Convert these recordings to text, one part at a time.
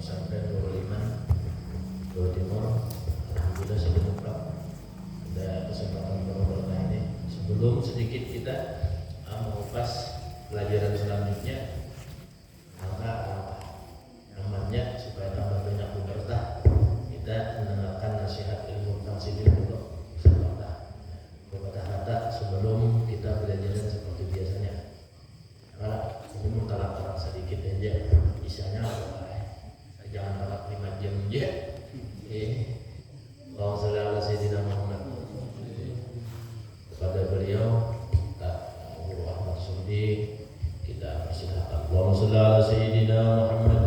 Pesantren Nurul Iman Jawa Timur. Alhamdulillah saya dibuka ada kesempatan berbicara ini. Sebelum sedikit kita mengupas pelajaran selanjutnya, maka namanya supaya tambah banyak berkah, kita mendengarkan nasihat ilmu tentang sini dulu kata-kata sebelum kita belajar seperti biasanya. Karena ini mutalak-talak sedikit aja, isinya jangan talak 5 jam aja. Allahumma shalli ala sayyidina Muhammad. Kepada beliau Guru Ahmad Sudi kita persilakan. Allahumma shalli ala sayyidina Muhammad.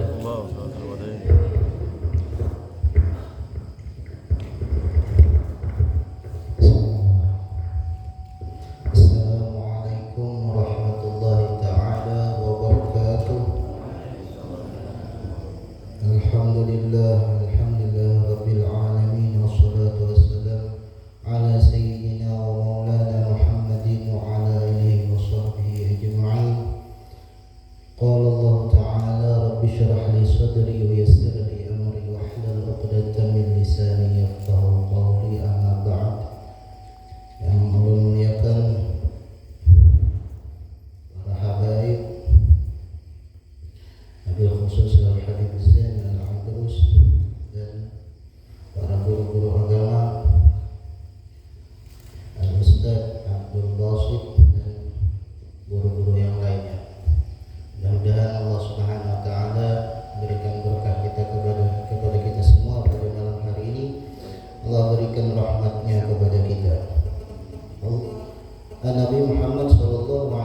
Nabi Muhammad SAW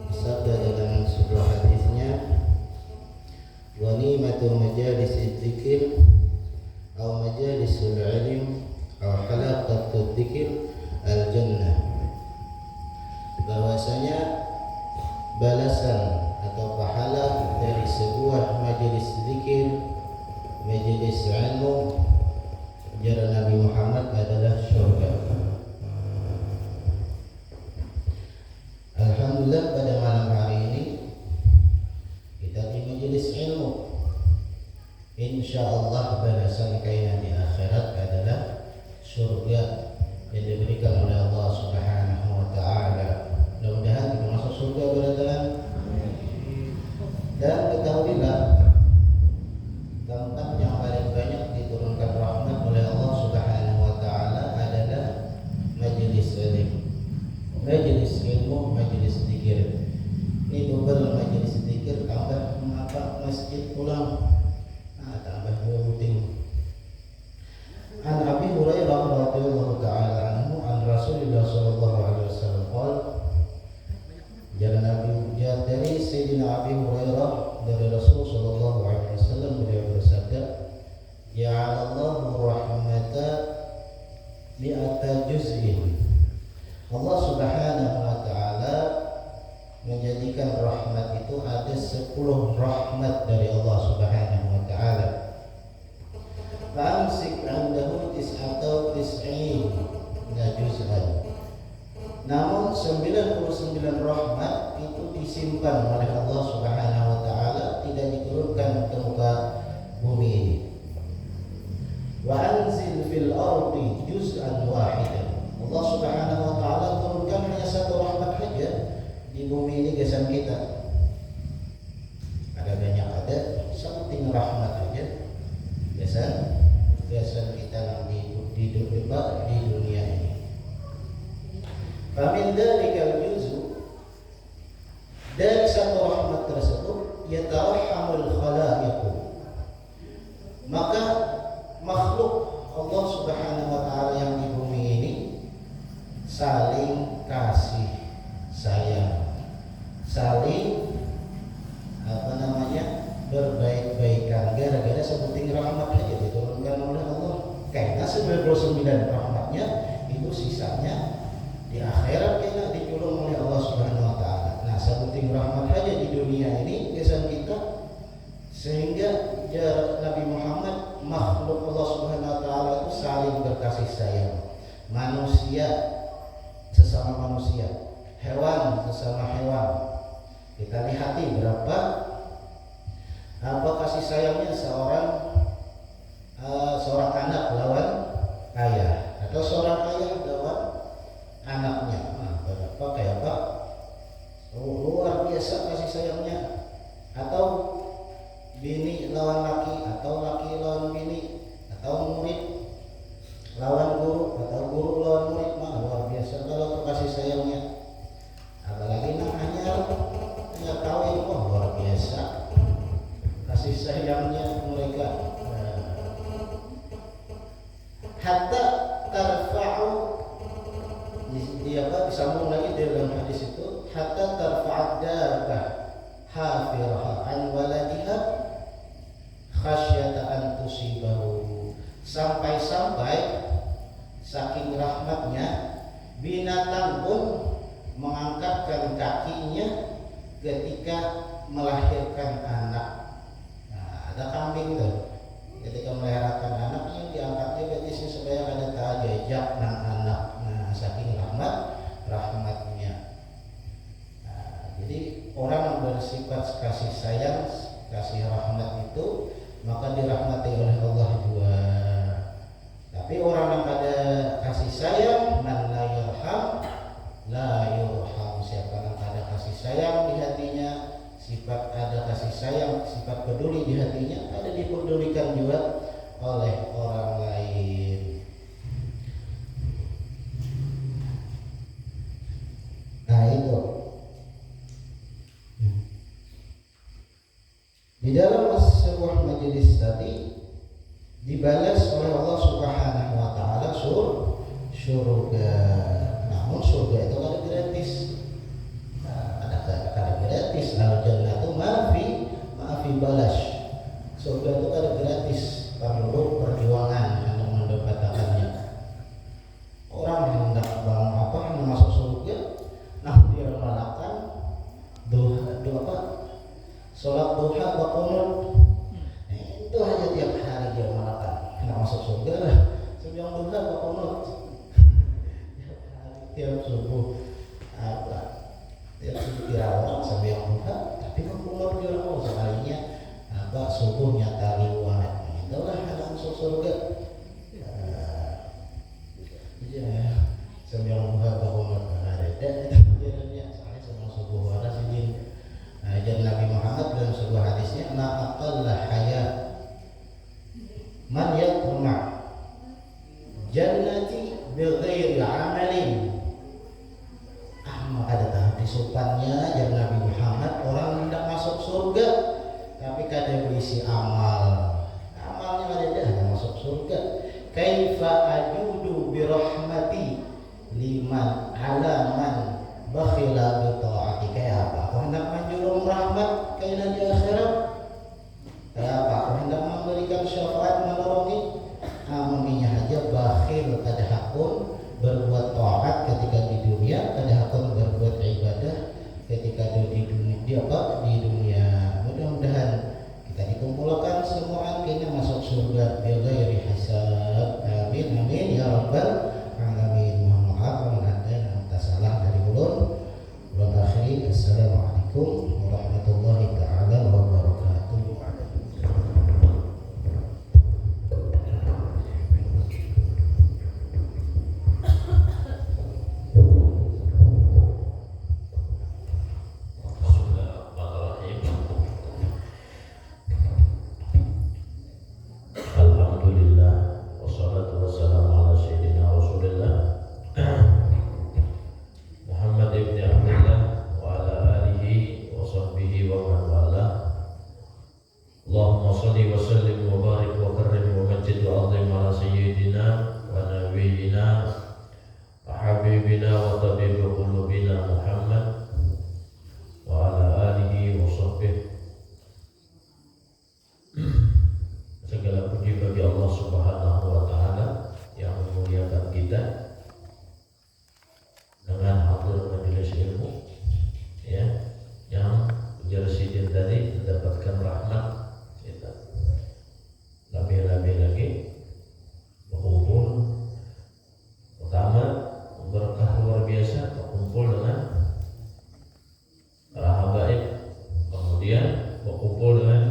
bersabda dalam sebuah hadisnya, "Ghanimatu majalis dzikir atau majalisul ilm atau halaqatul dzikir al-jannah." Bahwasanya balasan atau pahala dari sebuah majelis zikir, majelis ilmu, ajaran Nabi Muhammad adalah syurga. Alhamdulillah pada malam hari ini kita di majelis ilmu. InsyaAllah balasan kainan di akhirat adalah surga yang diberikan oleh Allah Subhanahu wa Ta'ala. Mudah-mudahan kita masuk surga beradaban. Dan ketahuilah, tempat yang paling banyak diturunkan rahmat oleh Allah Subhanahu wa Ta'ala adalah majelis ilmu. Majelis ilmu, majelis zikir. Ini double majelis zikir tambah mengapa masjid pulang. Tambah 2 buting. An Abi Hurairah radhiyallahu ta'ala anhu an Rasulullah sallallahu alaihi wasallam qala, dari Sayyidina Abi Hurairah dari Rasul sallallahu alaihi wasallam beliau bersabda, "Ja'alallahu rahmata mi'ata juz'in." Allah Subhanahu wa Ta'ala menjadikan rahmat itu ada 10 rahmat dari Allah Subhanahu wa Ta'ala. Fa'amsik 'indahu tis'atau tis'in juz'an. Namun 99 rahmat itu disimpan oleh Allah Subhanahu wa Ta'ala, tidak diturunkan ke muka bumi ini. Wa anzil fil ardi juz'an wahidan. Allah Subhanahu wa Ta'ala turunkan hanya 1 rahmat saja di bumi ini gesan kita. Ada banyak, ada something rahmat saja gesan kita di dunia ini. Famin dalikal juzu, dari 1 rahmat tersebut yatarhamul khalaiqu, maka makhluk Allah Subhanahu wa Ta'ala yang di bumi ini saling kasih sayang, saling berbaik-baikan gara-gara sebuting rahmat saja diturunkan oleh Allah. Karena 99 rahmatnya itu sisanya di akhirat kena ditolong oleh Allah Subhanahu wa Ta'ala. Nah, sebuting rahmat saja di dunia ini kesan kita, sehingga Nabi Muhammad, makhluk Allah Subhanahu wa Ta'ala itu saling berkasih sayang. Manusia sesama manusia, hewan sesama hewan. Kita lihati berapa sayangnya seorang anak lawan ayah, atau seorang ayah lawan anaknya. Kayak apa? Luar biasa kasih sayangnya. Atau bini lawan laki, atau laki lawan bini, atau murid lawan guru, atau guru lawan murid. Luar biasa kalau kasih sayangnya. Apalagi namanya nggak tahu itu, luar biasa kasih sayangnya mereka. Hatta tarfa'u, disambung lagi dalam hadis itu, hatta tarfa'ad dabbah hafiraha an waladiha khasyata an tusibahu, sampai-sampai saking rahmatnya binatang pun mengangkatkan kakinya ketika melahirkan anak. Ada kambing tuh, ketika melahirkan anaknya diangkatnya betisnya supaya ada tajajak nang anak. Saking rahmatnya. Jadi orang yang bersifat kasih sayang, kasih rahmat itu, maka dirahmati oleh Allah juga. Tapi orang yang ada kasih sayang, man la yurham la yurham, siapa yang ada kasih sayang di hatinya, sifat ada kasih sayang, sifat peduli di hatinya, ada dipedulikan juga oleh orang lain. Nah itu di dalam sebuah majelis tadi dibalas oleh Allah Subhanahu wa taala surga. Namun surga itu ada gratis. Ada gratis. Al-jannatu maafi balas. Surga itu ada gratis, perlu perjuangan untuk mendapatkannya. Orang yang hendak yang masuk surga, dia melakukan sholat duha wa qunut. Itu aja tiap hari dia melakukan. Kena masuk surga lah. Sebelum duha wa qunut. Tiap subuh tiap subuh tirawat sampai yang duha, tapi qunut dia sekalinya subuhnya tariwat. Itulah hal masuk surga. Sampai yang duha wa qunut ada. Dan Nabi Muhammad dalam sebuah hadisnya, ma'aqalla haya man yatma jannati bighairi amalin. Maka ada tahap disupannya yang Nabi Muhammad, orang hendak masuk surga tapi kada berisi amalnya ada masuk surga. Kaifa ajudu birahmati liman alaman bakhila bi ta'ati. Kayak apa? Aku hendak menjurung rahmat kaina di akhirat. Kayak apa? Aku hendak memberikan syafaat menolongi. Amuninya aja bakhil, kada hakun berbuat taat ketika di dunia, kada hakun berbuat ibadah ketika di dunia. Mudah-mudahan kita dikumpulkan semua akhirnya masuk surga bighairi hisab. Amin amin ya rabbal alamin. Mohon maaf ada yang salah dari ulun. Assalamualaikum warahmatullahi taala wabarakatuh. Alhamdulillah, wassalatu wassalamu ala sayyidina Rasulillah Muhammad ibn Abdullah wa ala alihi wa sahbihi wa man wala. Allahumma salli wa sallim wa barik wa karrim wa majid wa azim ala sayyidina wa nabiyyina wa habibina wa tabib qulubina Muhammad wa ala alihi wa sahbihi. Segala puji bagi Allah Subhanahu wa taala yang memuliakan kita dengan hadir majelis ilmu, ya, yang Jarsidin tadi mendapatkan rahmat kita. Lebih-lebih lagi berkumpul, pertama berkah luar biasa berkumpul dengan para habaib, kemudian berkumpul dengan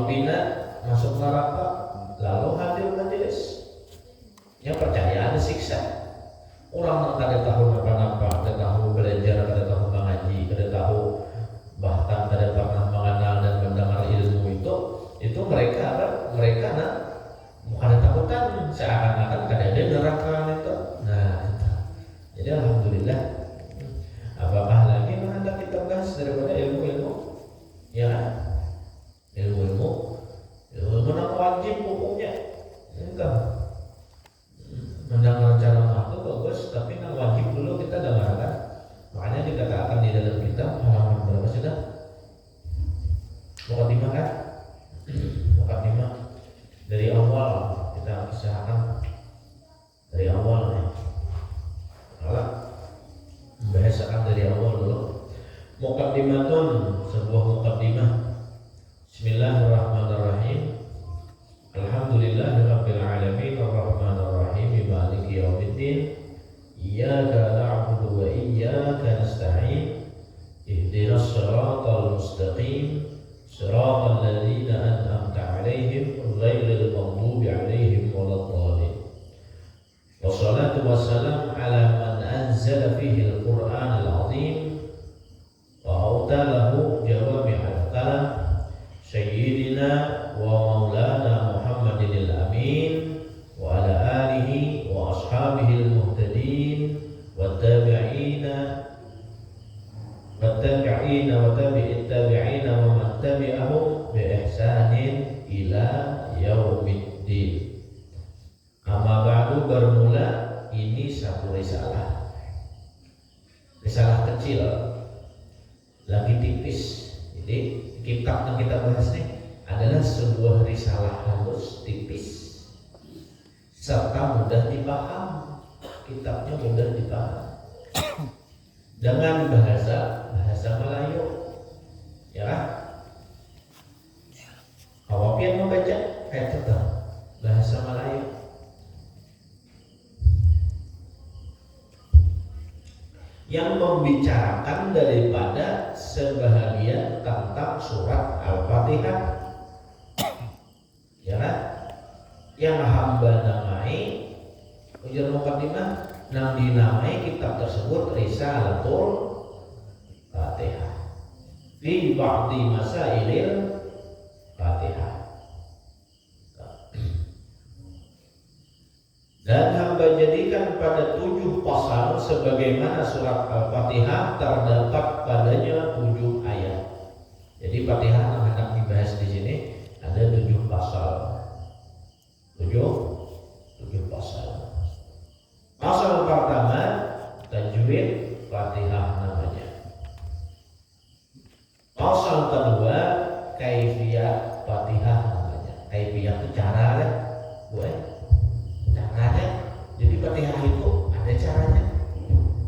khalidina, masuk neraka, lalu hadir majelis. Ya percaya ada siksa. Orang kada tahu apa-apa, kada tahu belajar, kada tahu mengaji, kada tahu bahkan kada pernah mengenal dan mendengar ilmu itu mereka bukan takutan seakan-akan kada ada neraka itu. Nah, itu. Jadi alhamdulillah. Apakah lagi hendak kita bahas daripada ilmu-ilmu? Ya, ilmu yang wajib hukumnya. Enggak. Mendengar ceramah itu bagus, tapi yang wajib dulu kita dengarkan. Makanya dikatakan di dalam kitab halaman berapa sudah? Muqaddimah kan? Muqaddimah dari awal kita usahakan dari awal nih. Kalau membahasakan dari awal dulu. Muqaddimatun, sebuah muqaddimah. Bismillahirrahmanirrahim. Alhamdulillahirabbil alamin arrahmanir rahim maliki yaumiddin. Iyyaka na'budu wa iyyaka nasta'in. Ihdinas siratal mustaqim. Siratal ladzina an'amta 'alaihim ghairil maghdubi 'alaihim waladdallin. Wassalatu wassalamu ala man anzala fihi al-Qur'an al-'azim wa awtalahu jawami'al kalam sayyidina wa maulana Muhammadin al-amin wa ala alihi wa ashabihi al-muhtadin wa tabi'ina wa tabi'it tabi'ina wa man tabi'ahum bi ihsanin ila yaumiddin. Amma ba'du, bermula ini satu risalah kecil, lagi tipis. Jadi kitab yang kita bahas ini adalah sebuah risalah halus, tipis, serta mudah dipaham. Kitabnya mudah dipaham dengan bahasa Melayu, ya kan? Awapian membaca kayak tetap bahasa Melayu. Yang membicarakan daripada sebahagian tentang surat Al-Fatihah, ya kan? Yang hamba namai ujar muqaddimah nang dinamai kitab tersebut Risalatul Fatihah fi ba'di masailil Fatihah. Dan hamba jadikan pada 7 pasal sebagaimana surat Al-Fatihah terdapat padanya 7 ayat. Jadi Fatihah yang hendak dibahas di sini ada 7 pasal. 7 pasal. Pasal pertama tajwid Fatihah namanya. Pasal kedua kaifiyat Fatihah namanya. Kaifiyat itu cara kan? Caranya. Jadi Fatihah itu ada caranya.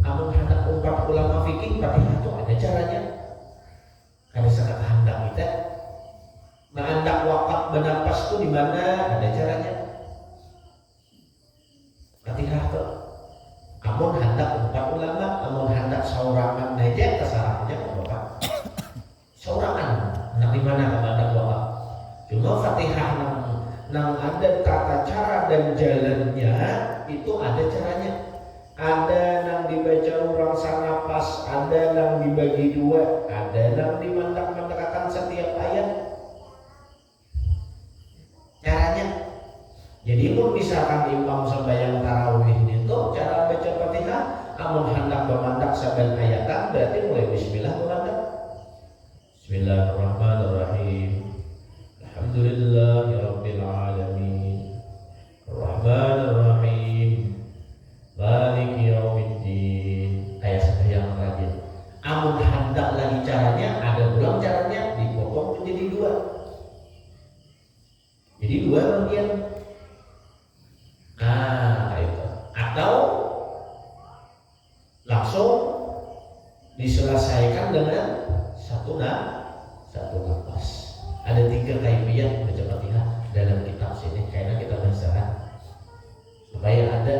Amun hendak umpat ulama fikih, Fatihah itu ada caranya. Kalau sangat hendak kita, nah hendak wakaf bernapas itu di mana ada caranya. Fatihah itu. Amun hendak umpat ulama, amun hendak saurangan aja kesalahannya apa? Saurangan. Nah di mana hendak wakaf? Cuma Fatihah nang ada tata cara dan jalannya itu ada caranya. Ada nang dibaca orang sanapas, ada nang dibagi 2, ada nang dimandak-mandakakan setiap ayat. Caranya. Jadi pun misalkan imam sembahyang tarawih itu cara baca Fatihah, amun hendak memandak saben ayatan berarti mulai bismillah memandak. Bismillahirrahmanirrahim. Alhamdulillahirabbil alamin. Arrahmanir rahim. Maliki yaumiddin. Ayat yang rajin. Amun hendak lagi caranya, ada ulang caranya dipotong menjadi 2. Jadi 2 bagian. Itu. Atau langsung diselesaikan dengan satu nafas. Ada 3 kaifiyat baca Fatihah dalam kitab sini. Kayaknya kita bahasakan supaya ada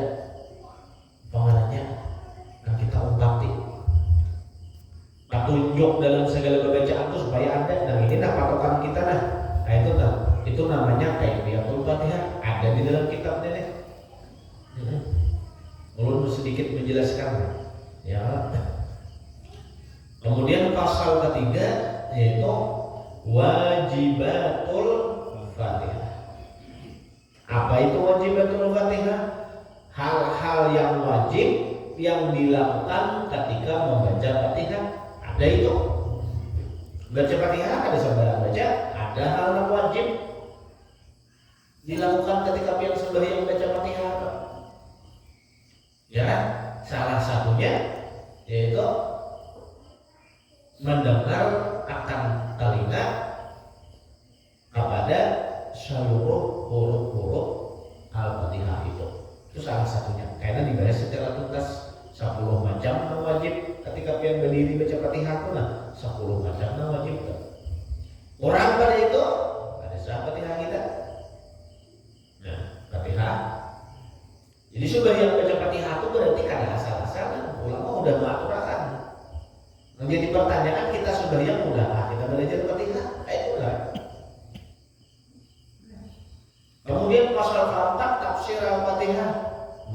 pengarangnya yang kita ungkapi petunjuk dalam segala bacaan itu supaya ada. Nah ini patokan kita nah itu tak Itu namanya kaifiyatul Fatihah, ada di dalam kitabnya nih. Ulun sedikit menjelaskan ya. Kemudian pasal ketiga yaitu wajibatul Fatihah. Apa itu wajibatul Fatihah? Hal-hal yang wajib yang dilakukan ketika membaca Fatihah. Ada itu. Baca Fatihah ada sembarang baca, ada hal yang wajib dilakukan ketika pian sembahyang baca Fatihah. Ya, salah satunya yaitu mendengar akan telinga kepada seluruh huruf-huruf Al-Fatihah itu. Itu salah satunya. Karena dibahas secara tuntas 10 macam yang wajib ketika pian berdiri baca Fatihah itu, nah 10 macam yang wajib. Orang pada itu ada sah Fatihah kita. Nah, Fatihah. Jadi sembahyang baca Fatihah itu berarti kada asal-asalan. Ulama udah mengaturkan. Menjadi pertanyaan kita sembahyang udah kita belajar Fatihah, itu udah. Kemudian pasal keempat tafsir Al-Fatihah.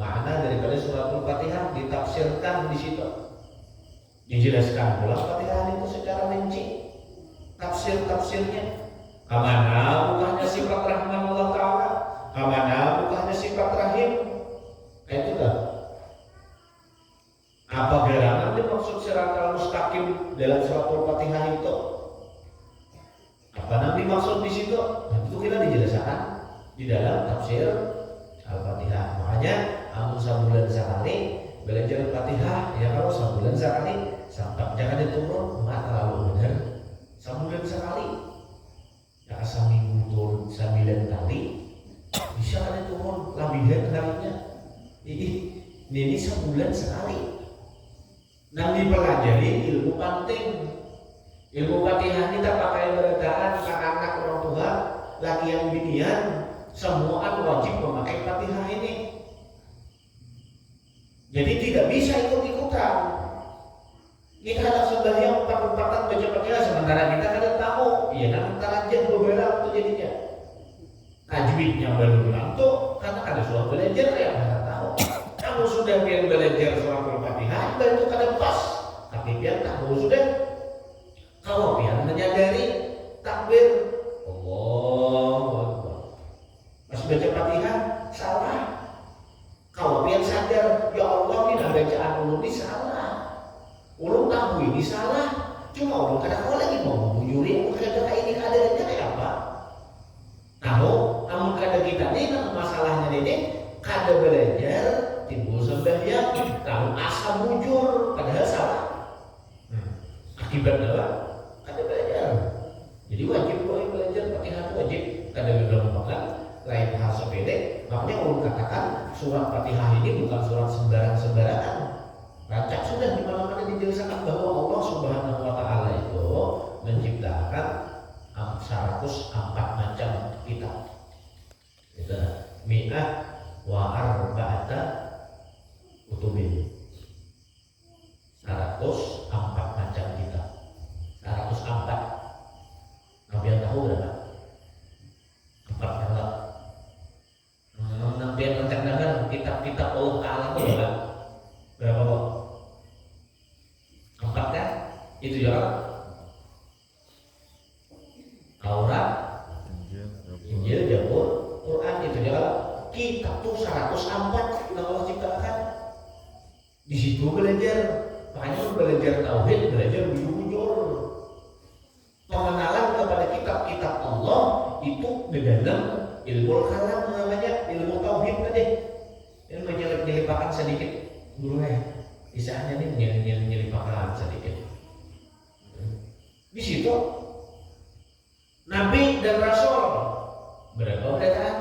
Makna daripada surat Al-Fatihah ditafsirkan di situ. Dijelaskan pula Fatihah itu secara rinci. Tafsir-tafsirnya. Kamana bukannya sifat Rahman Allah Ta'ala, kamana bukannya sifat Rahim. Itu dah. Apa gerangan dimaksud siratal mustaqim dalam surat Al-Fatihah itu? Apa yang dimaksud di situ? Nah, itu kita dijelaskan di dalam tafsir Al-Fatihah. Makanya amun sebulan sekali belajar Al-Fatihah, ya kalau sebulan sekali sampai jangan diturun, nggak terlalu benar. Sebulan sekali, ya seminggu turun 9 kali, bisa kan turun lebih kalinya. Ini sebulan sekali. Nah dipelajari ilmu penting. Ilmu Fatihah kita pakai beradaan anak-anak orang tua, laki yang binian, semua wajib memakai Fatihah ini. Jadi tidak bisa ikut-ikutan. Kita ada sembahyang 4-4an baca Fatihah sementara kita kada tahu. Iya kan antara aja beberapa itu jadinya. Tajwidnya baru tuh karena ada surat belajar yang kada tahu. Kamu sudah biar belajar surat Al-Fatihah itu kada pas. Tapi biar kamu sudah kalau biar menyadari takbir Allahu Akbar. Pas baca Fatihah salah. Kalau biar sadar ya Allah ini bacaan ulun ini salah. Ulun tahu ini salah. Cuma ulun kada tahu lagi mau membujuri kada kayak ini keadaannya kayak apa. Tahu, namun kada kita ini masalahnya ini kada belajar timbul sembahyang tahu asa bujur padahal salah. Akibatnya kada belajar. Jadi wajib belajar Fatihah itu wajib, kada gampang lain hal sepele. Makanya ulun katakan surat Fatihah ini bukan surat sembarangan. Rancak sudah di mana-mana dijelaskan bahwa Allah Subhanahu wa Ta'ala itu menciptakan 104 macam kitab. Itu mi'ah wa arba'ata kutubin. 104 macam kitab. 104. Nabi yang tahu berapa? 4 berapa? Nabi yang menceritakan kitab-kitab Allah Ta'ala itu berapa? Berapa kok? 4 kan? Itu ya. Taurat, Injil, Zabur, Quran itu ya. Kitab tuh 104 yang Allah ciptakan. Di situ belajar, makanya belajar tauhid, belajar bujur. Pengenalan kepada kitab-kitab Allah itu di dalam ilmu kalam namanya ilmu tauhid tadi. Ini menyelipakan sedikit dulu Isanya nih menyelipakan sedikit. Di situ Nabi dan Rasul berapa bacaan?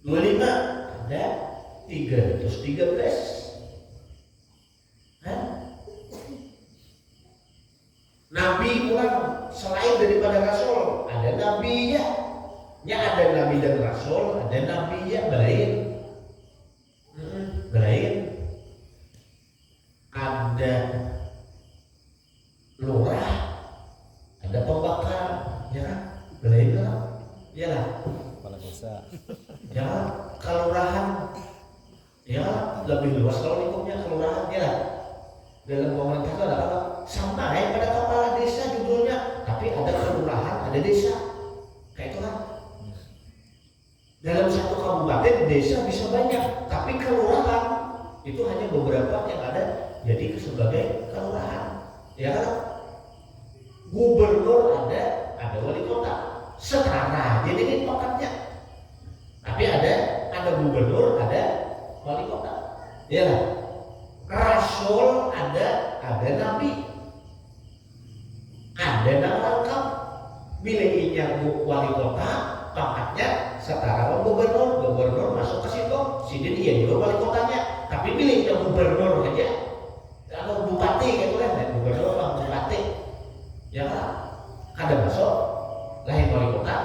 25 ada 313. Nabi ulang selain daripada Rasul ada Nabi ya. Ada Nabi dan Rasul, ada Nabi ya belain. Belain. Ada lurah, ada pembakar, ya kan? Belain gitu kan? Iyalah. Kepala desa. Ya, kelurahan. Ya, lebih luas kalau lingkupnya kelurahan ya. Dalam pemerintah itu ada apa? Sama ya pada kepala desa judulnya, tapi ada kelurahan, ada desa. Kayak itu kan. Dalam satu kabupaten desa bisa banyak, tapi kelurahan itu hanya beberapa yang ada jadi sebagai kelurahan. Ya kan? Gubernur ada wali kota. Setara jadi ini tokatnya. Tapi ada gubernur, ada wali kota. Ya kan? Rasul ada nabi. Ada nama lengkap. Bila inya wali kota, pangkatnya setara sama gubernur masuk ke situ. Sidin iya juga wali kotanya. Tapi bila inya gubernur aja, atau bupati gitu kan, gubernur sama bupati. Ya kan? Ada masuk lain wali kota.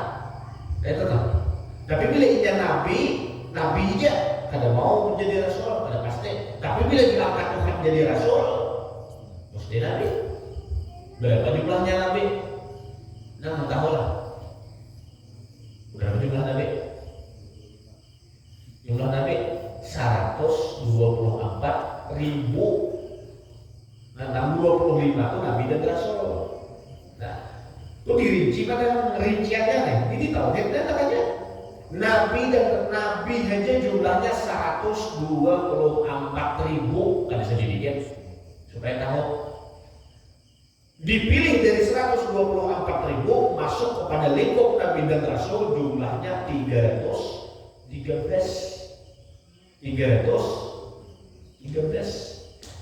Itu kan. Tapi bila inya nabi aja kada mau menjadi rasul, kada pasti. Tapi bila diangkat Tuhan jadi rasul, mesti nabi. Berapa jumlahnya nabi? Nah, tahu lah. Berapa jumlah nabi? Jumlah nabi 124.000. Nah, 25 itu nabi dan rasul. Nah, itu dirinci pada rinciannya nih. Ini tauhidnya aja. Nabi aja jumlahnya 124.000 kan sedikit supaya tahu. Dipilih dari 124.000 masuk kepada lingkup Nabi dan Rasul jumlahnya 313.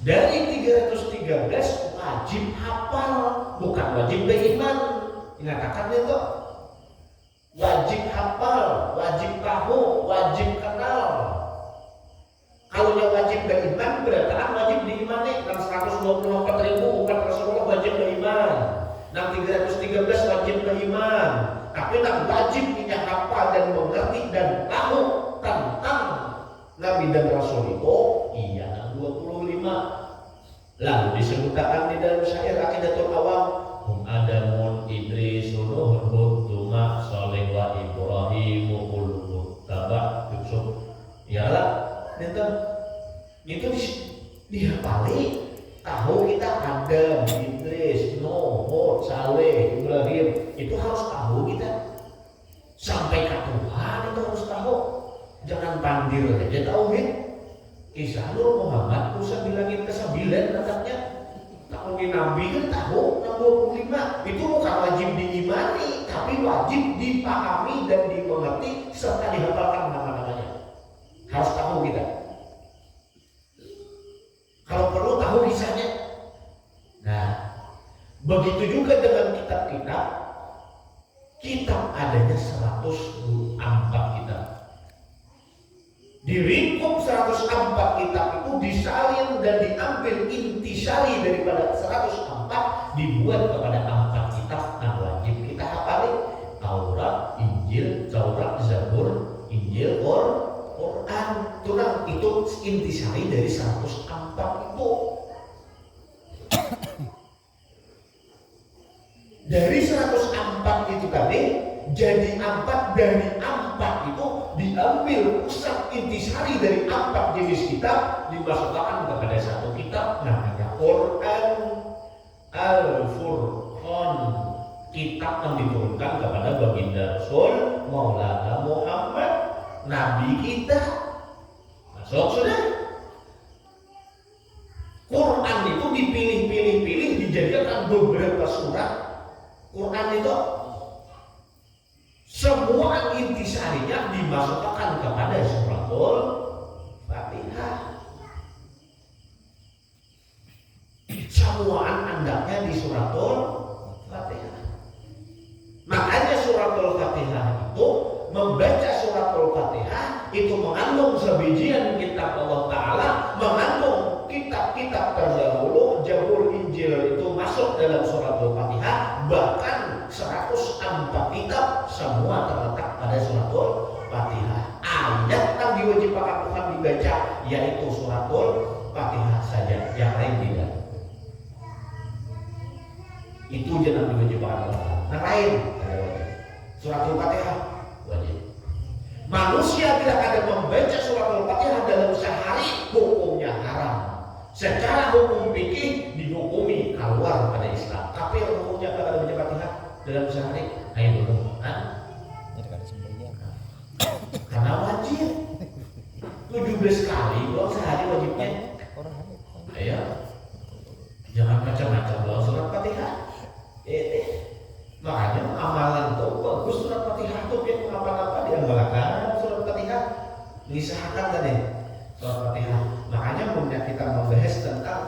Dari 313 wajib hafal, bukan wajib beriman. Ingatakan itu. Wajib hafal, wajib tahu, wajib kenal. Kalau yang wajib beriman berarti wajib diimani. 124.000 bukan Rasulullah wajib beriman. 313 wajib beriman. Tapi wajib punya hafal dan mengerti dan tahu tentang Nabi dan Rasul itu iya 25. Lalu disebutkan di dalam syair Aqidatul Awam, hum Adamun Idris Nuh Hud Tuma Saleh wa Ibrahim ulul Taba Yusuf. Iyalah itu dihafali. Tahu kita Adam, Idris, Nuh, Hud, Saleh, Ibrahim, itu harus tahu kita. Sampai ke Tuhan itu harus tahu. Jangan pandir aja tauhid. Kisah Nur Muhammad Musa bilangin ke 9 anaknya. Tahun Nabi kan tahu 25. Itu bukan wajib diimani, tapi wajib dipahami dan dimengerti serta dihafalkan nama-namanya. Harus tahu kita. Kalau perlu tahu kisahnya. Nah, begitu juga dengan kitab-kitab. Kitab adanya 104 kitab. Di lingkup 104 kitab itu disalin dan diambil intisari daripada 104 dibuat kepada 4 kitab yang wajib kita hafali. Taurat, Injil, Zabur, Injil, Quran. Itu intisari dari 104 itu. Dari 104 itu tadi jadi 4 dari 4 itu diambil pusat intisari dari 4 jenis kitab dimasukkan kepada satu kitab namanya Quran Al-Furqan, kitab yang diturunkan kepada baginda Rasul Maulana Muhammad, Nabi kita. Masuk sudah. Quran itu dipilih-pilih dijadikan beberapa surat. Quran itu semua intisarinya dimasukkan kepada suratul Fatihah. Semua andaknya di suratul Fatihah. Makanya suratul Fatihah itu membaca suratul Fatihah itu mengandung sebijian kitab Allah Ta'ala, mengandung kitab-kitab terdahulu, Zabur, Injil itu masuk dalam suratul Fatihah, bahkan 104 kitab semua terletak pada suratul Fatihah. Ayat yang diwajibkan Tuhan dibaca yaitu suratul Fatihah saja, yang lain tidak. Itu jangan diwajibkan Allah. Yang lain Surat Al-Fatihah wajib. manusia tidak ada membaca surat Al-Fatihah dalam sehari hukumnya haram. Secara hukum fikih dihukumi keluar pada Islam. Tapi hukumnya kalau ada baca Fatihah dalam sehari, ayo dulu. Karena wajib 17 kali doang sehari wajibnya. Ayo, jangan macam-macam doang surat Fatihah. Makanya amalan itu bagus surat Fatihah itu biar mengapa-apa diamalkan surat Fatihah diusahakan tadi surat Fatihah. Makanya punya kita membahas tentang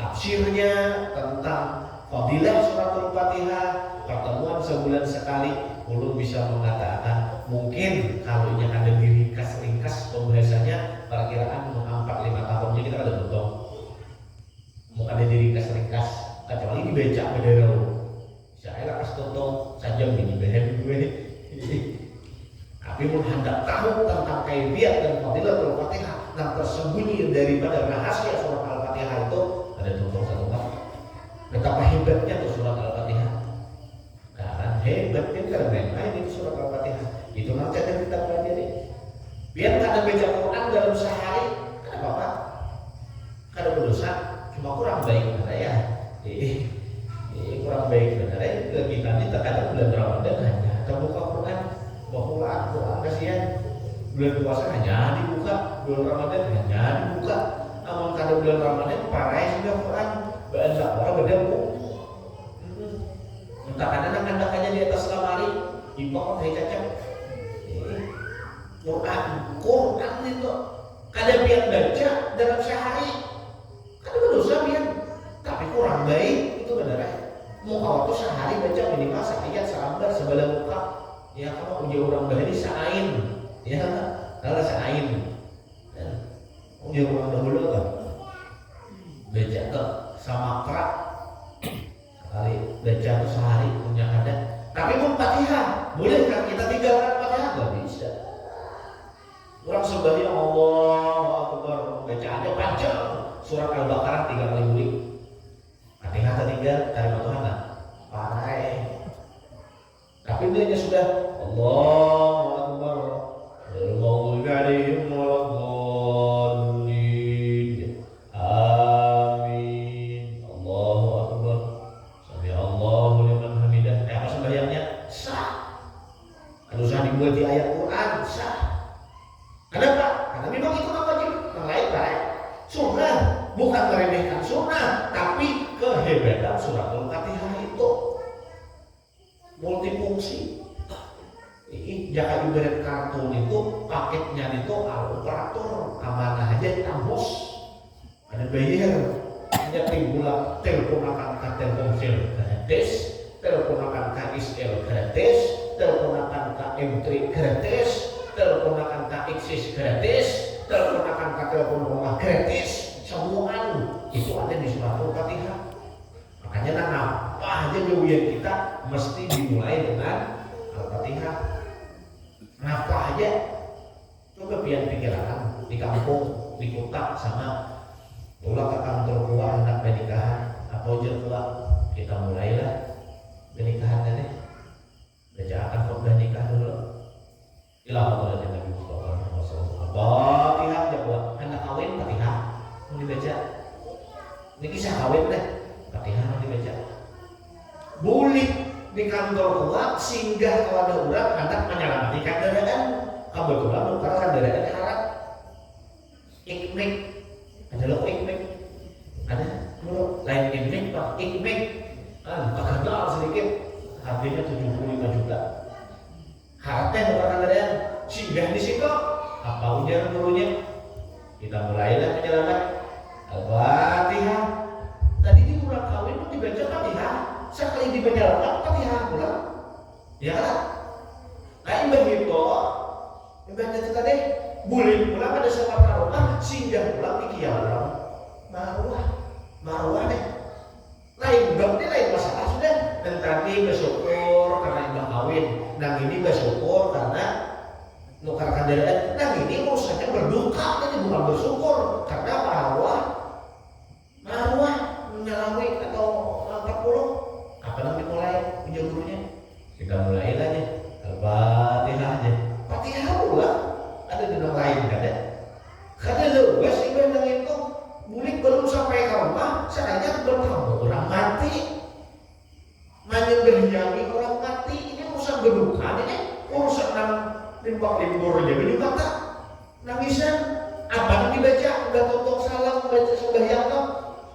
tafsirnya, tentang fadilah surat Al-Fatihah, pertemuan sebulan sekali. Ulun bisa mengatakan mungkin kalau yang ada di ringkas pembahasannya perkiraan 4-5 tahun jadi kita ada tutup. Mau ada di ringkas kecuali dibaca beda saya lah kasih tonton saja begini behem gue. Tapi pun hendak tahu tentang kaifiat dan fadilah Al-Fatihah dan tersembunyi daripada rahasia surat Al-Fatihah itu ada tonton satu kali. Betapa hebatnya tuh surat Al-Fatihah. Karena hebatnya karena main-main itu surat Al-Fatihah. Itu nanti akan kita pelajari. Biar tak ada baca Quran dalam sehari, kan apa-apa. Kada berdosa, cuma kurang baik benar ya. Kurang baik benar ya. Kita ini terkadang bulan Ramadan hanya terbuka Quran, bawa Quran kasihan. Bulan puasa hanya dibuka, bulan Ramadan hanya dibuka. Namun kada bulan Ramadan parai sudah Quran, baca orang beda. Entah kadang-kadang hanya di atas lemari, dipokok dari cacat. Quran itu kadang biar baca dalam sehari, kadang berdosa biar, tapi kurang baik itu benar ya. Muka waktu sehari baca minimal ayat selambar sebelah muka. Ya kamu punya orang bahari sa'ain, ya kalau sa'ain. Punya orang dahulu kan, baca ke sama kerak. Sekali baca itu sehari punya ada. Tapi pun Fatihah, boleh kan kita tinggalkan Fatihah? Gak bisa. Orang sembahyang Allahu Akbar, baca aja panjang surat Al-Baqarah 3 kali buli. Fatihah tertinggal dari Tuhan parai. Tapi dia sudah Allahu Akbar, Allahu Akbar, amin, Allahu Akbar, sami Allahu liman hamidah. Apa sembahyangnya sah. Kalau usah dibuat di ayat Quran sah. Kenapa? Karena memang itu kan wajib. Yang lain baik. Sunnah, bukan meremehkan sunnah, tapi kehebatan surat Al-Fatihah itu multifungsi. Jangan ibarat kartun itu paketnya itu operator amanah aja ditambus. Ada bayar, hanya tinggal telepon akan ke Telkomsel gratis, telepon akan ke XL gratis, telepon akan ke M3 gratis, telepon akan ke Axis gratis, telepon akan ke telepon rumah gratis. Semua itu ada di surat Al-Fatihah. Makanya apa aja kemudian kita mesti dimulai dengan Al-Fatihah. Ngapa aja? Coba biar pikiran di kampung, di kota sama ulah ke kantor tua hendak pernikahan apa aja tua kita mulailah pernikahan tadi. Baca akan khutbah nikah dulu. Ilahullah dan Nabi Muhammad SAW. Fatihah aja buat hendak kawin Fatihah mau dibaca. Ini kisah kawin deh. Fatihah mau dibaca. Boleh di kantor tua singgah kalau ada orang hendak menyelamatkan kendaraan. Kebetulan nukarkan kendaraan haram. Ikmik ada lo ikmik. Ada lo lain ikmik pak ikmik. Terkenal sedikit. Harganya 75 juta. Harapnya nukarkan kendaraan singgah di situ. Apa ujian dulunya? Kita mulailah menyelamatkan Al-Fatihah. Tadi di kurang kawin itu dibaca Fatihah. Sekali dibaca Fatihah pulang. Ya kan? Lain begitu. Ibadah itu tadi boleh pulang ada sholat tarawih singgah pulang di kiamat. Marwah deh. Lain berarti lain masalah sudah. Dan tadi bersyukur karena ibadah kawin. Dan ini bersyukur karena nukar kendaraan. Dan ini urusannya berduka, jadi bukan bersyukur karena marwah menyelami atau 40. Apa namanya mulai punya gurunya? Kita mulai aja. numpang libur aja juga tak nangisan apa yang dibaca udah tonton salam baca sembahyang toh.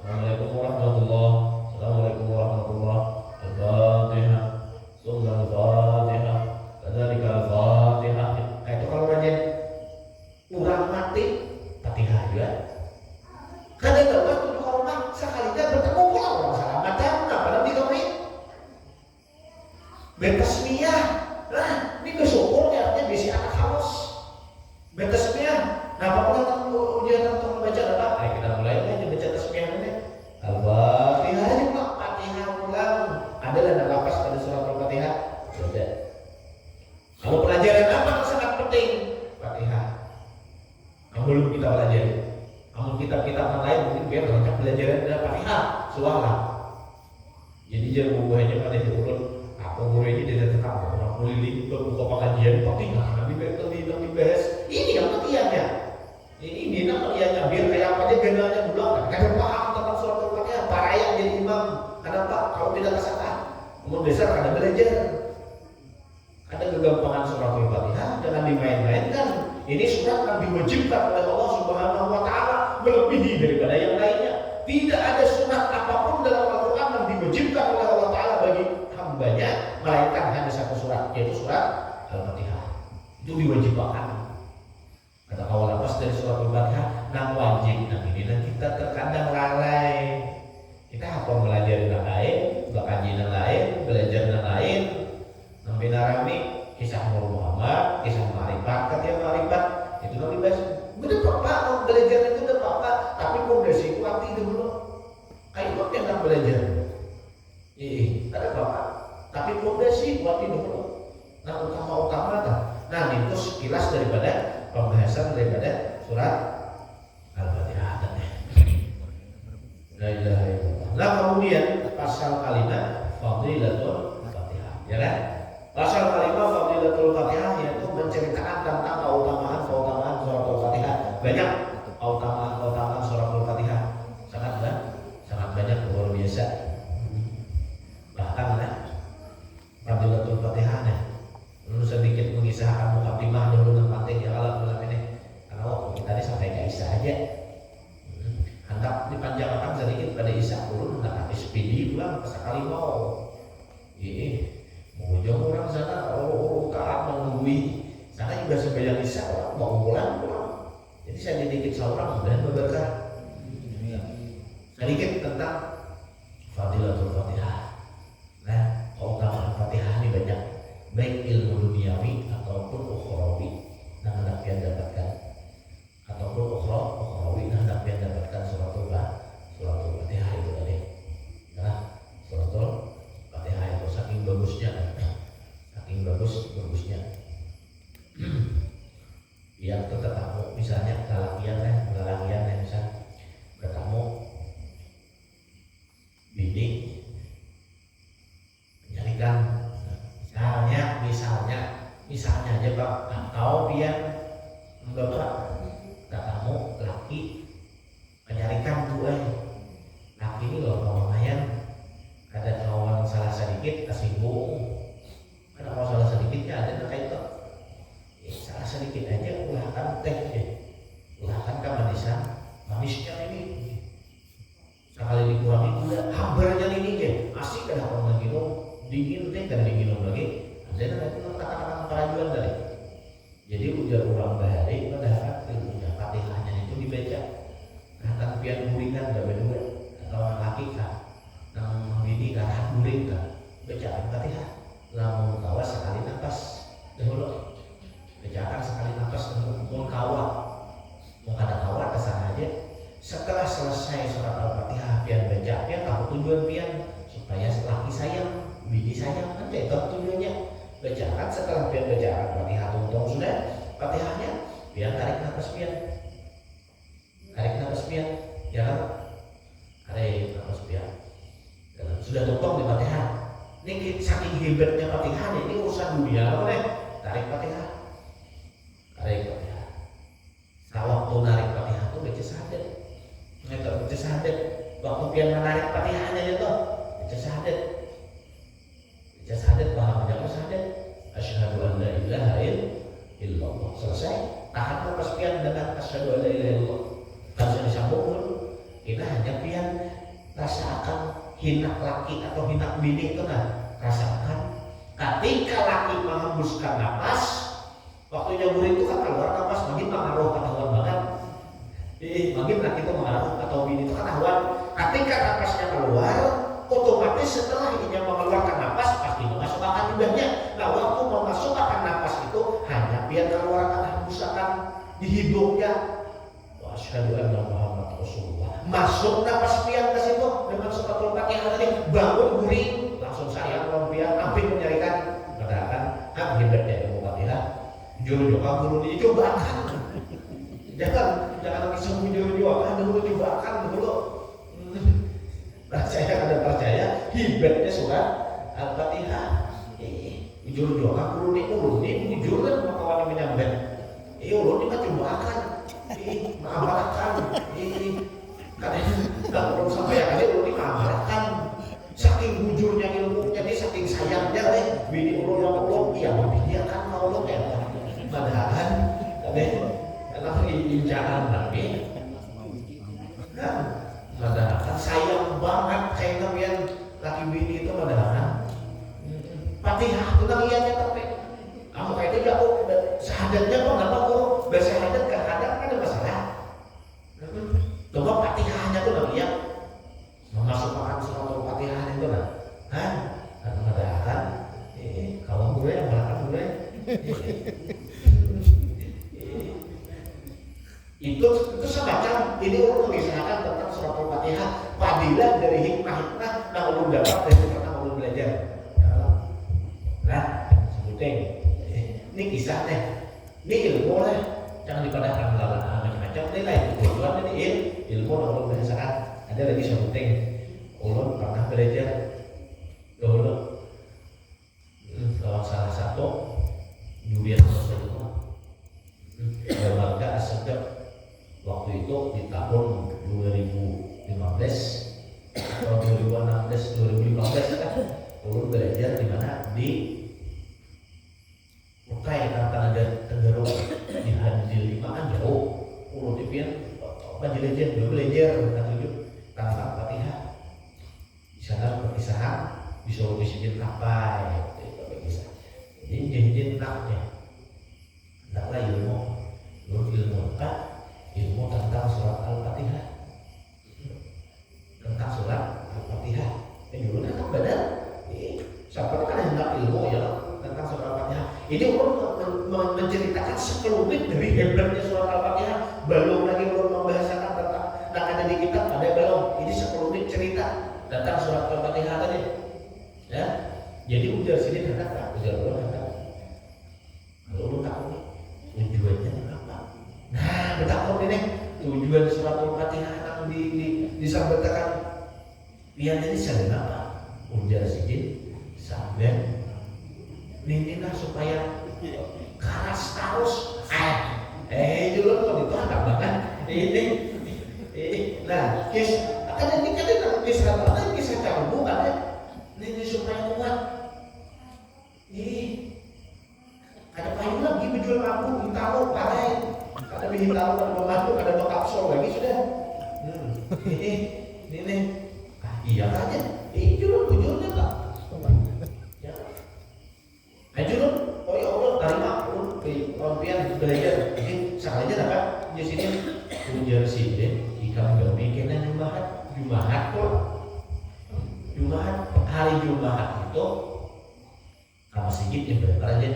Assalamualaikum warahmatullah. Assalamualaikum warahmatullah. Al-Fatihah. Summa al-Fatihah. Kadzalika al-Fatihah. Nah itu kalau rajin kurang mati Fatihah juga. Kadang kadang tuh kalau maksa kali bertemu pula orang salah macam apa nanti kami bertasmiyah. Nah ini kesyukurnya artinya bisi anak halus bertasmiyah. Nah apabila ujian untuk membaca apa? Ayo kita mulai aja baca tasmiyah ini. Al-Fatihah juga Fatihah ulang. Ada dan lapas pada surat Al-Fatihah. Ada. Kalau pelajaran apa yang sangat penting? Fatihah. Yang belum kita pelajari. Namun kitab-kitab yang lain mungkin biar lengkap pelajaran dari Fatihah. Suara. Jadi jangan membuahnya pada diurut. Apa guru ini tidak tetap orang keliling buka pengajian Fatihah. Nanti bahas. Ini yang pentingnya. Ini dina kaliannya biar kayak apa aja gananya bulan kan paham tentang surat Al-Fatihah para yang jadi imam. Kenapa? Kalau tidak kesalahan umur besar ada belajar ada kegampangan surat Al-Fatihah jangan dimain-mainkan. Ini surat yang diwajibkan oleh Allah Subhanahu wa Ta'ala melebihi daripada yang lainnya. Tidak ada surat apapun dalam Al-Quran yang diwajibkan oleh Allah Ta'ala bagi hambanya melainkan hanya satu surat, yaitu surat Al-Fatihah. Itu diwajibkan. Kata awal lepas dari surat Al-Fatihah nang wajib nang ini dan kita terkadang lalai. Kita apa belajar nang lain, bakaji nang lain, belajar nang lain. Nampi narami kisah Nur Muhammad, kisah Ma'rifat, kata Ma'rifat itu nang dibahas. Bener Pak, belajar itu udah Pak, tapi pondasi kuat itu dulu. Ayo kok yang belajar. Ada Bapak, tapi pondasi kuat itu dulu. Nah utama-utama dah. Nah itu sekilas daripada pembahasan daripada surat Al-Fatihah. La ilaha illallah. Nah kemudian pasal kalimat Fadilatul Fatihah, ya kan? Pasal kalimat Fadilatul Fatihah yaitu menceritakan tentang keutamaan surat Al-Fatihah. Banyak keutamaan surat Al-Fatihah. Sangat banyak luar biasa. Bahkan Fadilatul Fatihah lalu sedikit mengisahkan mukadimah dulu tentang yang alat malam ini. Karena waktu kita ini sampai ke Isa aja. Hendak dipanjangkan sedikit pada Isa dulu hendak SPD pulang sekali mau. Mau jauh orang sana kaat menunggui. Sana juga sembahyang Isa orang mau pulang. Jadi saya sedikit seorang dan berberkah. Sedikit tentang Fadilatul Fatihah. Nah, keutamaan Fatihah ini banyak. Baik ilmu duniawi ataupun ukhrawi yang hendak pian dapatkan ataupun ukhrawi yang hendak pian dapatkan surat Al-Fatihah itu tadi. Nah, surat Al-Fatihah itu saking bagusnya. Yang ketemu misalnya lalakian misalnya ketemu bini menyarikan. Misalnya aja Pak, atau biar Bapak katamu laki menyarikan laki ini loh lumayan ada kawan salah sedikit tersinggung. Ada kalau salah sedikitnya ada kayak itu salah sedikit aja ulahkan ulahkan kemanisan manisnya ini sekali dikurangi udah habarnya ini asik kan orang lagi dingin kan diminum lagi. Dan itu kata-kata perajuan tadi. Jadi ujar orang bahari padahal ilmunya Fatihahnya itu dibaca. Nah tanpian guringan gak berdua. Kalau laki kan, nang bini kan guring kan, bacaan Fatihah. Lamun kawa sekali nafas dahulu. Bacaan sekali nafas mau kawa, mau ada kawa kesana aja. Setelah selesai surat Al-Fatihah pian baca pian tahu tujuan pian supaya laki sayang, bini sayang kan itu tujuannya. Bacaan setelah pian bacaan Fatihah tuntung sudah Fatihahnya pian tarik nafas pian ya kan tarik nafas pian sudah tuntung di Fatihah. Ini saking hebatnya Fatihah ini urusan dunia tarik Fatihah. Nah waktu narik Fatihah itu baca syahadat waktu pian menarik Fatihahnya itu baca syahadat paham yang syahadat asyhadu an la ilaha illallah selesai, tahan napas pian dengan asyhadu an la ilaha illallah. Kalau disambung kita hanya pian rasakan hina laki atau hina bini itu nah, rasakan ketika laki menghembuskan napas, waktu nyabur itu kan keluar napas makin pengaruh ketahuan banget. Makin laki itu mengaruh atau bini itu ketahuan. Ketika napasnya keluar, otomatis setelah ini mengeluarkan napas pasti memasukkan lidahnya. Nah, waktu memasukkan napas itu hanya biar keluarkan hembusan di hidungnya. Asyhadu anna Muhammad Rasulullah. Masuk napas pian ke situ dengan suratul Fatihah tadi, bangun guring, langsung sayang lompian, hampir menyarikan katakan hebatnya ilmu Fatihah. Juru doa guru dicobakan. Jangan lagi semua juru doa dulu cobakan dulu. Saya ada percaya hebatnya surat Al-Fatihah. Juru doa guru ini jujur kan makawan menyambat. Ulun ini kan cobakan. Mengamalkan katanya kalau belum sampai aja ulun ini mengamalkan saking bujurnya ilmunya dia saking sayangnya bini ulun yang ulun iya dia kan mau ulun ya padahal katanya enak injakan tapi kan padahal kan sayang banget kayak namanya laki bini itu padahal Fatihah itu nangiannya tapi kamu kayak itu ya sahadatnya kok nggak tahu bersahadat kadang ada masalah. Coba Fatihahnya tuh nggak lihat memasukkan surat Fatihah itu kan, kadang-kadang kalau gue yang belakang gue itu semacam ini ulun mengisahkan tentang surat Fatihah fadilah dari hikmah yang ulun dapat dari pernah ulun belajar. Nah, sebutin ini kisah deh. Ini ilmu lah, jangan dipadahkan lawan macam-macam. Ini lain tujuan ini ilmu yang ulun belajar. Ada lagi sebutin, ulun pernah belajar dulu lawan salah satu jubian Rasulullah. Ada warga sejak waktu itu di tahun 2015 atau 2015 kan, ulun belajar di mana di Ukai Kartanegara Tenggara di Hadil 5 kan jauh. Ulun dipian belajar tentang Fatihah. Di sana perpisahan disuruh bisikin apa ya itu berkisah. Jadi janjian naknya. Naklah ilmu apa? Ilmu tentang surat Al-Fatihah. Tentang surat Al-Fatihah. Dulu kan badan. Siapa kan hendak ilmu ya tentang surat Al-Fatihah. Ini ulun menceritakan sekelumit dari hebatnya surat Al-Fatihah. Belum lagi ulun membahasakan tentang yang ada di kitab ada belum. Ini sekelumit cerita tentang surat Al-Fatihah tadi. Ya. Jadi ujar sini kata, ujar ulun kata. Kalau ulun tahu tujuannya apa? Nah, betapa ini tujuan surat Al-Fatihah yang disampaikan. Lihat ini saling apa? Ujar sedikit sampai inilah supaya keras terus. Dulu kalau itu agak banget. Nah, kan ini kan kisah canggung kan ya. Ini supaya kuat. Ada payung lagi menjual lampu, hintaro, parai. Ada hintaro, ada pemandu, ada kapsul lagi sudah. Ini. Iya aja. Jujurnya tak. Jujur, oh ya Allah, terima rompian belajar. Ini salahnya apa? Di sini ujar sini, jika nggak bikinan Jumat kok. Hari Jumat itu kamu sedikit yang berapa aja?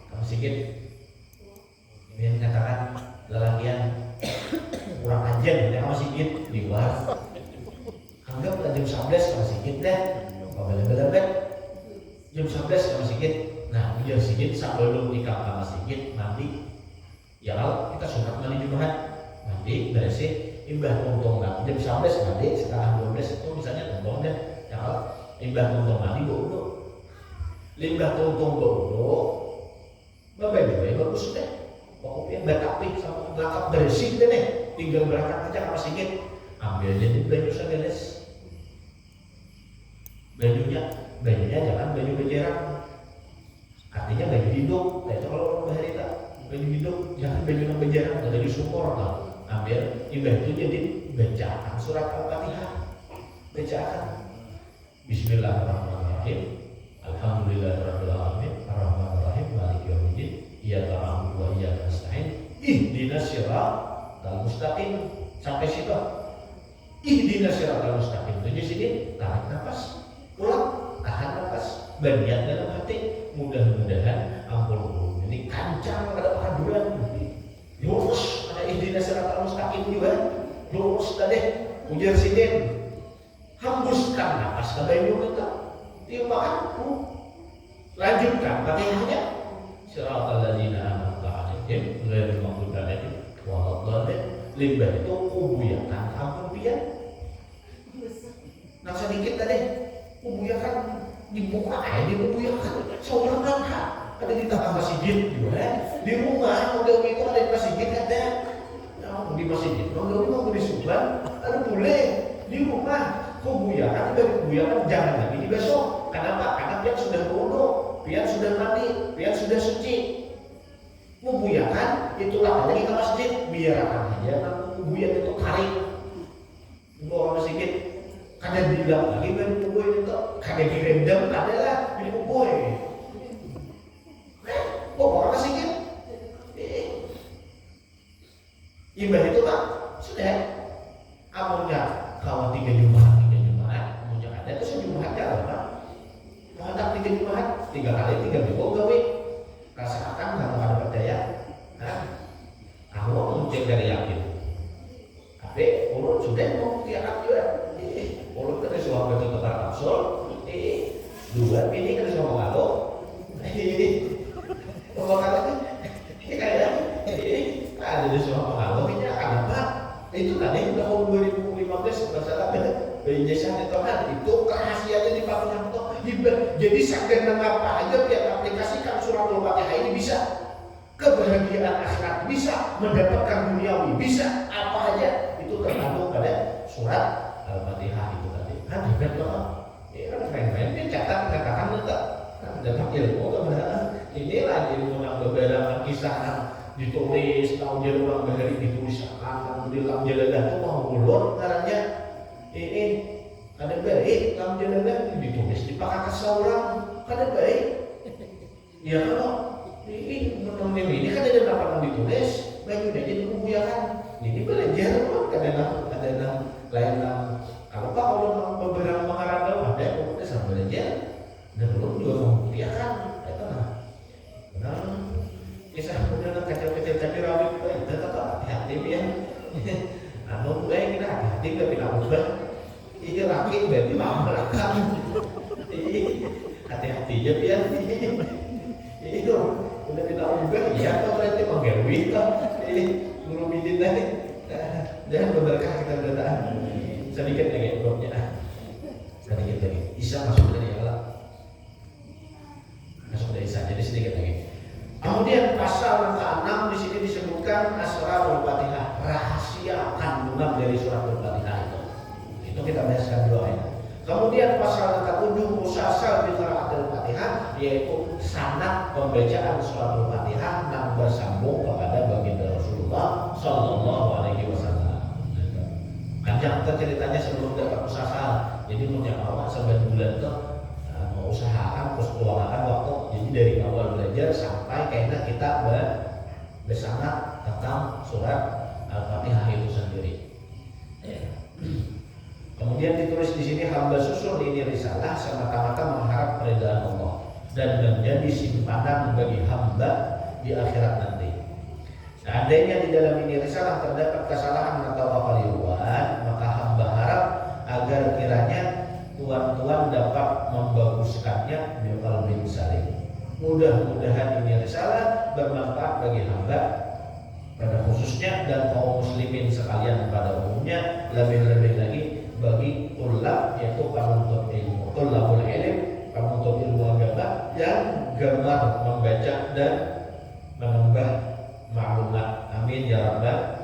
Kamu sedikit ini katakan lelakian kurang ajar, kamu sedikit di luar. Anggap jam 11 kamu sedikit deh, kabel-kabel jam 11 kamu sedikit. Nah, biar sedikit sebelum nikah kamu sedikit mandi. Ya kalau kita sunat mandi Jumat, mandi bersih, imbah untung nggak jam 11 mandi, setelah 12 itu misalnya untung deh. Ya kalau imbah untung mandi bodo, limbah untung bodo, bapak-bapak bagus deh. Pokoknya batapi sama lengkap bersih deh nih. Tinggal berangkat aja kamu sedikit, ambil jadi baju segeles. Bajunya jangan baju bejerang, artinya baju hidup. Itu kalau orang bahari tak baju hidup jangan baju yang berjarang ada di sumur lah ambil ibadah itu jadi bacaan surat Al-Fatihah bacaan Bismillahirrahmanirrahim Alhamdulillahirabbil alamin arrahmanirrahim maliki yaumiddin iyyaka na'budu wa iyyaka nasta'in ihdinas siratal mustaqim sampai situ ihdinas siratal mustaqim itu di sini tarik nafas pulang tahan nafas berniat dalam hati mudah-mudahan ampun ini kancang ada paduan lurus ada ihdinas siratal mustaqim juga lurus tadi ujar sidin hembuskan nafas ke bayu kita tiupakan lanjutkan Fatihahnya siratal ladzina an'amta 'alaihim ghairil maghdubi 'alaihim waladdallin limbah itu kubuyakan ampun pian nah sedikit tadi kubuyakan di muka di kubuyakan seorang langkah ada di tengah masjid juga di rumah udah itu ada di masjid ada di masjid udah mau di subhan ada boleh di rumah kubuyakan dari kubuyakan jangan lagi di besok kenapa? Karena pian sudah bodoh pian sudah mandi pian sudah suci kubuyakan itulah lagi ke masjid biarkan aja kubuyan itu tarik bawa masjid kada bilang lagi dari kubuy itu kada direndam adalah di kubuy bawa masjid ibadah itu kan sudah amunnya kawan 3 Jumat amunnya ada itu sejumat jalan kan mau tak 3 Jumat 3 kali 3 minggu gawe rasakan kamu ada percaya aku muncul dari yakin tapi ulun sudah membuktikan juga ulun kan suami itu tukar kapsul dua ini kan suami mengaluh kayak ada di suami mengaluh ini akan apa itu tadi udah tahun 2015 masalah penjelasan itu kan itu rahasianya di Fatihah itu jadi sadar apa aja biar aplikasikan surat Al-Fatihah ini bisa kebahagiaan akhirat bisa mendapatkan duniawi bisa apa aja itu tergantung pada surat Al-Fatihah itu tadi kan hebat loh kan main-main dia catat katakan enggak dalam ilmu kebenaran inilah ilmu yang beberapa kisah ditulis tahun jadi orang bahari dituliskan dalam jalanan itu mau ulur caranya ini ada baik dalam jalanan ditulis dipakai ke seorang ada baik ya kalau ini menurut ini kan ada berapa yang ditulis baju jadi kubuyakan ini belajar ada lain kalau pak kalau beberapa mengarang ada kita sama belajar dan belum juga membuktikan itu nah kisah kemudian kecil-kecil tadi rawit itu tetap hati-hati ya anu gue kita hati-hati gak bilang ubah ini laki berarti mau belakang hati-hati aja ya itu udah kita ubah ya atau berarti menggawi kan ini belum izin tadi jangan berberkah kita berdataan sedikit lagi bloknya sedikit lagi Isa masuk dari Allah masuk dari Isa jadi sedikit lagi. Kemudian pasal yang ke-6 di sini disebutkan asrarul Fatihah, rahasia kandungan dari surat Al-Fatihah itu. Itu kita bahaskan dulu ya. Kemudian pasal yang ke-7 musasal bi qiraatil Fatihah yaitu sanad pembacaan surat Al-Fatihah yang bersambung kepada baginda Rasulullah sallallahu alaihi wasallam. Panjang ceritanya sebelum dapat musasal. Jadi punya awal sampai bulan itu usahakan terus keluarkan waktu jadi dari awal belajar sampai kayaknya kita bersama tentang surat Al-Fatihah itu sendiri. Kemudian ditulis di sini hamba susul ini risalah semata-mata mengharap keridhaan Allah dan menjadi simpanan bagi hamba di akhirat nanti. Seandainya di dalam ini risalah terdapat kesalahan atau kekeliruan, maka hamba harap agar kiranya tuan-tuan dapat membaguskannya bilqal bin salim. Mudah-mudahan ini risalah bermanfaat bagi hamba pada khususnya dan kaum muslimin sekalian pada umumnya, lebih-lebih lagi bagi ulama yaitu penuntut ilmu, ulama ilmu, penuntut ilmu agama yang gemar membaca dan menambah maklumat. Amin ya rabbal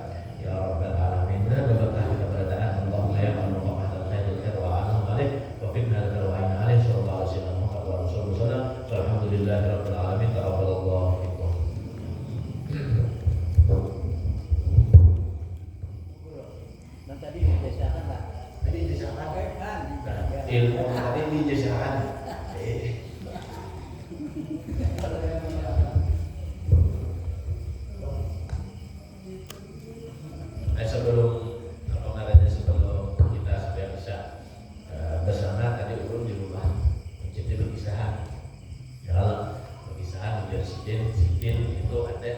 alamin. Dan berkah keberadaan Allah yang menolong dan khairul khair wa anhu alaihi wa fitna al-wa'in alaihi sallallahu alaihi wasallam wa rasulullah alhamdulillahirabbil alamin taqabbalallahu minkum. Sidin itu ada